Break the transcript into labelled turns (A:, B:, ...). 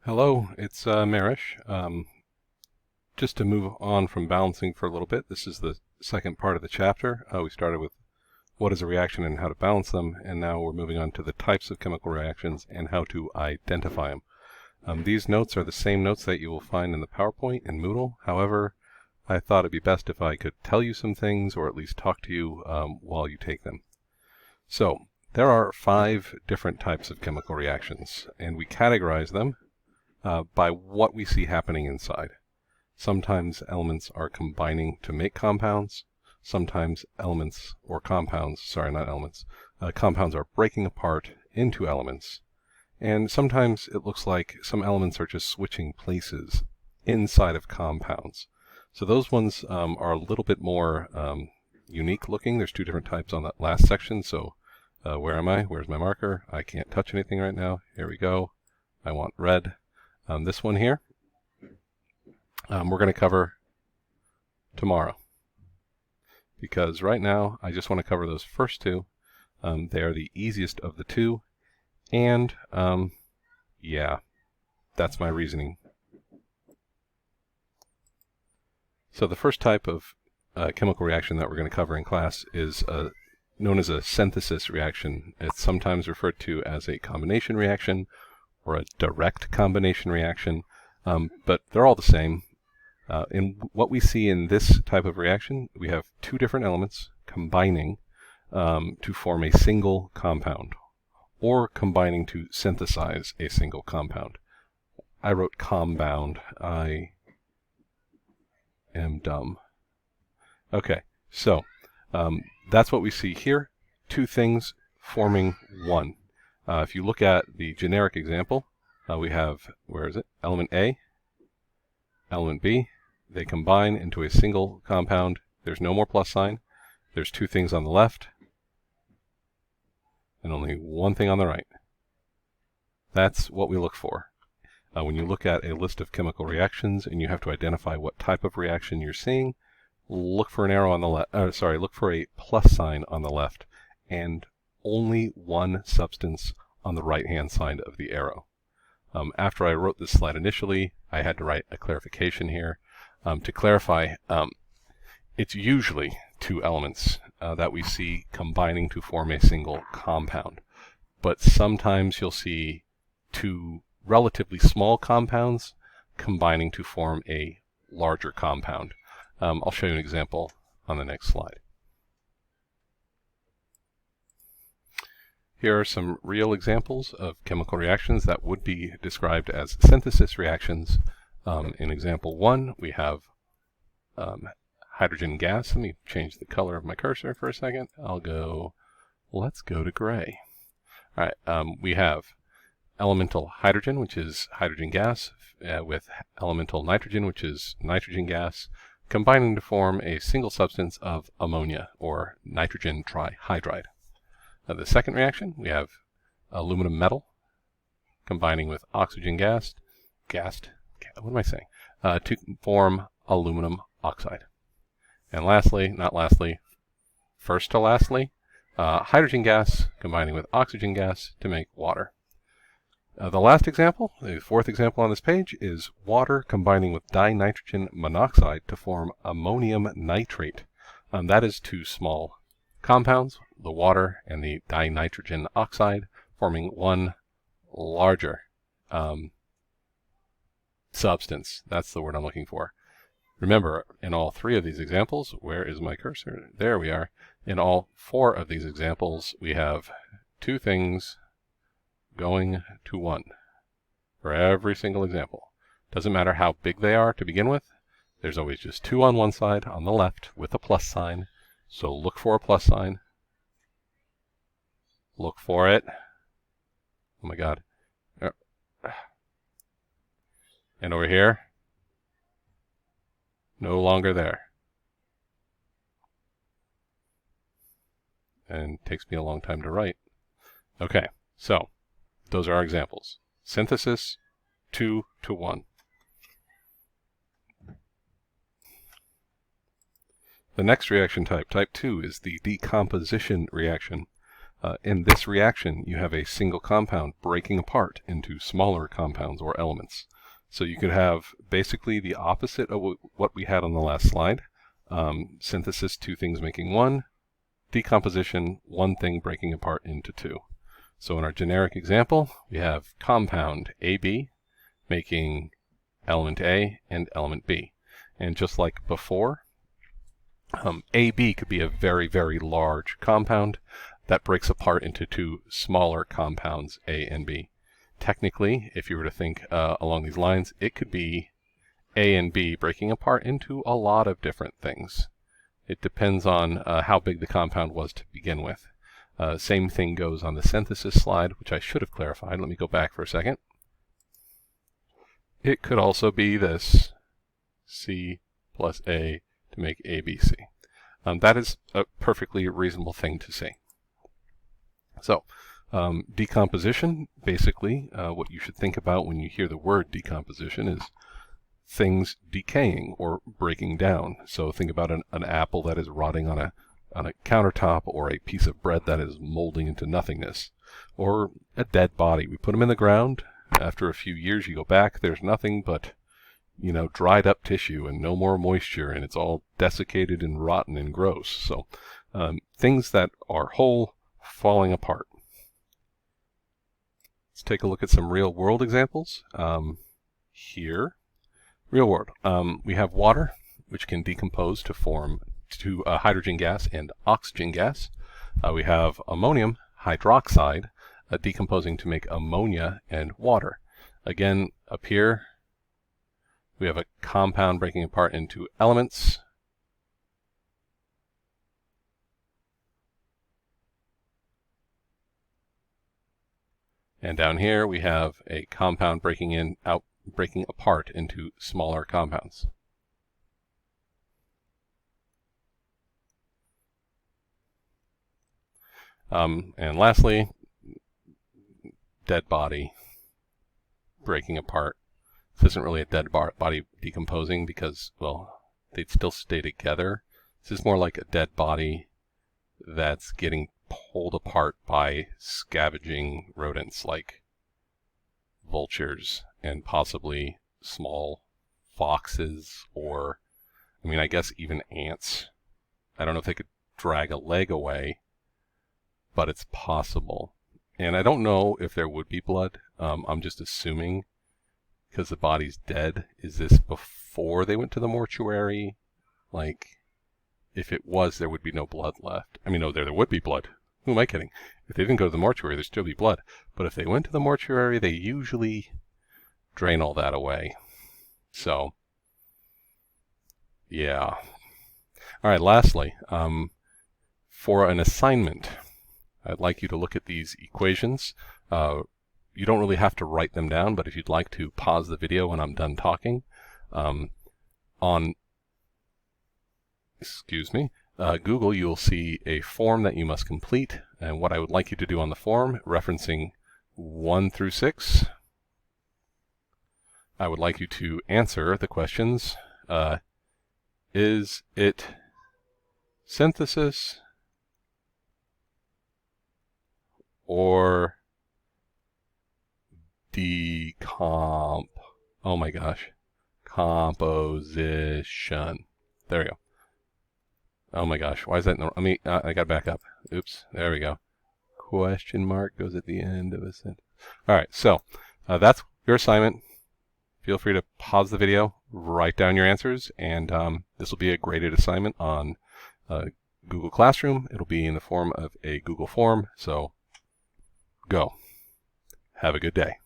A: Hello, it's Marish. Just to move on from balancing for a little bit, this is the second part of the chapter. We started with what is a reaction and how to balance them, and now we're moving on to the types of chemical reactions and how to identify them. These notes are the same notes that you will find in the PowerPoint and Moodle. However, I thought it'd be best if I could tell you some things or at least talk to you while you take them. So, there are 5 different types of chemical reactions, and we categorize them by what we see happening inside. Sometimes elements are combining to make compounds. Sometimes elements or compounds, sorry, not elements, compounds are breaking apart into elements. And sometimes it looks like some elements are just switching places inside of compounds. So those ones are a little bit more unique looking. There's 2 different types on that last section. So where am I? Where's my marker? I can't touch anything right now. Here we go. I want red. This one here, we're going to cover tomorrow, because right now I just want to cover those first 2. They are the easiest of the 2, and yeah, that's my reasoning. So the first type of chemical reaction that we're going to cover in class is known as a synthesis reaction. It's sometimes referred to as a combination reaction or a direct combination reaction, but they're all the same. In what we see in this type of reaction, we have 2 different elements combining to form a single compound, or combining to synthesize a single compound. I wrote compound. I am dumb. Okay, so that's what we see here. 2 things forming one. If you look at the generic example, we have, where is it? Element A, element B. They combine into a single compound. There's no more plus sign. There's 2 things on the left, and only 1 thing on the right. That's what we look for. When you look at a list of chemical reactions and you have to identify what type of reaction you're seeing, look for an arrow on the left. Look for a plus sign on the left, and only 1 substance on the right-hand side of the arrow. After I wrote this slide initially, I had to write a clarification here. To clarify, it's usually 2 elements that we see combining to form a single compound. But sometimes you'll see 2 relatively small compounds combining to form a larger compound. I'll show you an example on the next slide. Here are some real examples of chemical reactions that would be described as synthesis reactions. In example 1, we have hydrogen gas. Let me change the color of my cursor for a second. Let's go to gray. All right, we have elemental hydrogen, which is hydrogen gas, with elemental nitrogen, which is nitrogen gas, combining to form a single substance of ammonia, or nitrogen trihydride. The second reaction, we have aluminum metal combining with oxygen gas, what am I saying? To form aluminum oxide. And lastly, not lastly, first to lastly, hydrogen gas combining with oxygen gas to make water. The last example, the 4th example on this page, is water combining with dinitrogen monoxide to form ammonium nitrate. That is 2 small compounds, the water and the dinitrogen oxide, forming 1 larger substance. That's the word I'm looking for. Remember, in all 3 of these examples, where is my cursor? There we are. In all 4 of these examples, we have 2 things going to 1 for every single example. Doesn't matter how big they are to begin with. There's always just 2 on one side, on the left, with a plus sign. So look for a plus sign. Look for it. Oh my God. And over here, no longer there. And it takes me a long time to write. Okay, so those are our examples. Synthesis, 2 to 1. The next reaction type, type 2, is the decomposition reaction. In this reaction, you have a single compound breaking apart into smaller compounds or elements. So you could have basically the opposite of what we had on the last slide. Synthesis, two things making one. Decomposition, one thing breaking apart into two. So in our generic example, we have compound AB making element A and element B. And just like before, AB could be a very, very large compound that breaks apart into two smaller compounds, A and B. Technically, if you were to think along these lines, it could be A and B breaking apart into a lot of different things. It depends on how big the compound was to begin with. Same thing goes on the synthesis slide, which I should have clarified. Let me go back for a second. It could also be this, C plus A to make ABC. That is a perfectly reasonable thing to say. So, decomposition, basically, what you should think about when you hear the word decomposition is things decaying or breaking down. So think about an apple that is rotting on a countertop, or a piece of bread that is molding into nothingness, or a dead body. We put them in the ground. After a few years, you go back, there's nothing but, dried up tissue and no more moisture, and it's all desiccated and rotten and gross. So things that are whole falling apart. Let's take a look at some real world examples. Here, real world. We have water, which can decompose to form hydrogen gas and oxygen gas. We have ammonium hydroxide decomposing to make ammonia and water. Again, up here, we have a compound breaking apart into elements. And down here, we have a compound breaking apart into smaller compounds. And lastly, dead body breaking apart. This isn't really a dead body decomposing because, well, they'd still stay together. This is more like a dead body that's getting pulled apart by scavenging rodents like vultures and possibly small foxes, or, I guess even ants. I don't know if they could drag a leg away, but it's possible. And I don't know if there would be blood. I'm just assuming, because the body's dead. Is this before they went to the mortuary? Like, if it was, there would be no blood left. No, there would be blood. Who am I kidding? If they didn't go to the mortuary, there'd still be blood. But if they went to the mortuary, they usually drain all that away. So, yeah. All right, lastly, for an assignment, I'd like you to look at these equations. You don't really have to write them down, but if you'd like to pause the video when I'm done talking, on Google, you'll see a form that you must complete. And what I would like you to do on the form, referencing 1 through 6, I would like you to answer the questions. Is it synthesis or composition? There we go. Oh my gosh, why is that? I gotta back up. Oops, there we go. Question mark goes at the end of a sentence. All right, so that's your assignment. Feel free to pause the video, write down your answers, and this will be a graded assignment on Google Classroom. It'll be in the form of a Google form, so go. Have a good day.